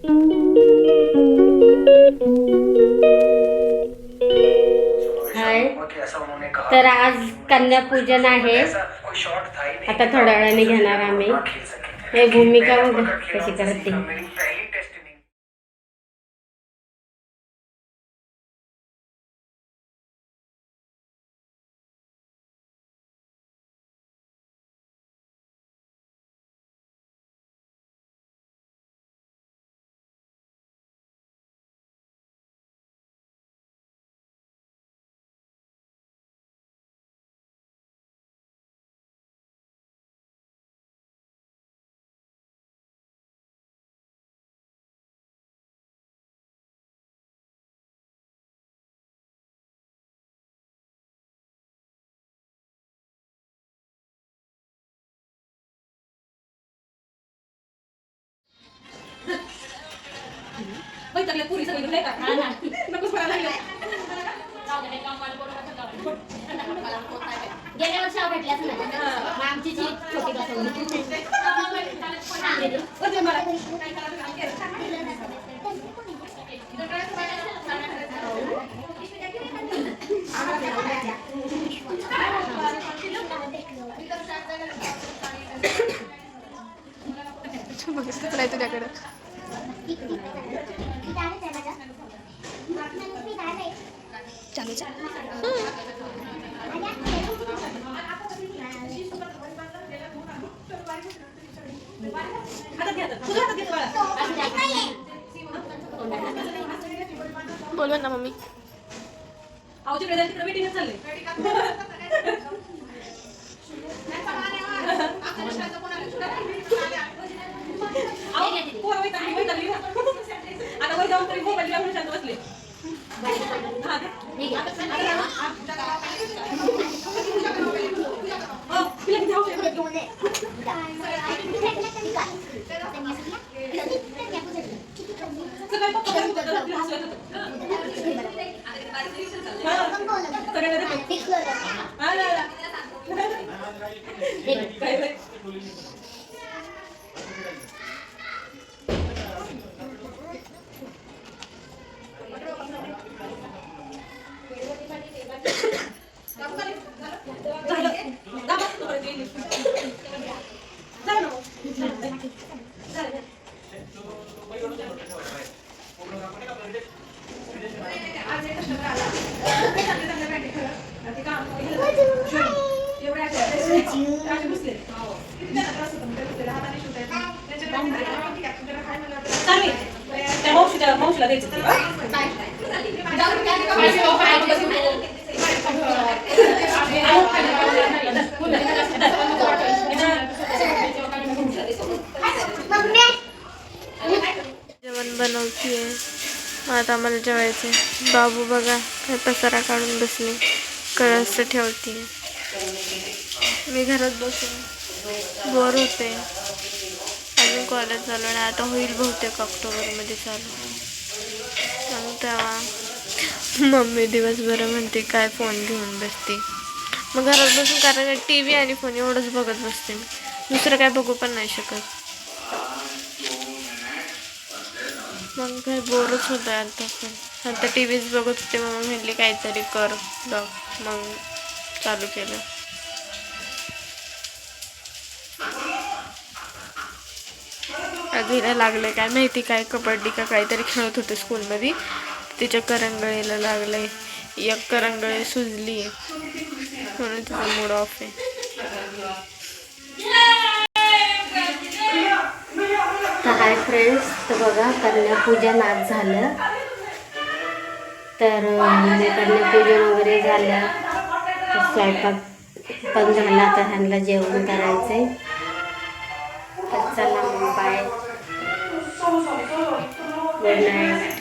हाय, तर आज कन्यापूजन आहे. आता थोड्या वेळाने घेणार आम्ही. हे भूमिका कशी करते. पुरी सगळी गेल्या वर्षी भेटल्याच नाही आमची छोटी बघितलं तुझ्याकडे चालू बोलवा ना मम्मी. जेवण बनवतीये. आता आम्हाला जेवायचे. बाबू बघा काय पसारा काढून बसले. कळस ठेवते. मी घरात बसून बोर होते. अजून कॉलेज चालू नाही. आता होईल बहुतेक ऑक्टोबरमध्ये चालू. मग तेव्हा मम्मी दिवसभर म्हणते काय फोन घेऊन बसते. मग घरात बसून कारण टी व्ही आणि फोन एवढंच बघत बसते मी. दुसरं काय बघू पण नाही शकत. मग काय बोरच होत आहे आता पण. आता टी व्हीच बघत होते. मग म्हटली काहीतरी कर बघ. मग चालू केलं. आधीला लागले काय माहिती काय कबड्डी का काहीतरी खेळत होते स्कूलमध्ये. तिच्या करंगळीला लागलंय. एक करंगळी सुजली म्हणून तिचा मूड ऑफ आहे. तर हाय फ्रेंड्स, तर बघा कन्यापूजन आज झालं. तर कन्यापूजन वगैरे झालं. स्वयंपाक पण झाला. तर ह्यांना जेवण करायचंय. तर चला मग बाय. Good night.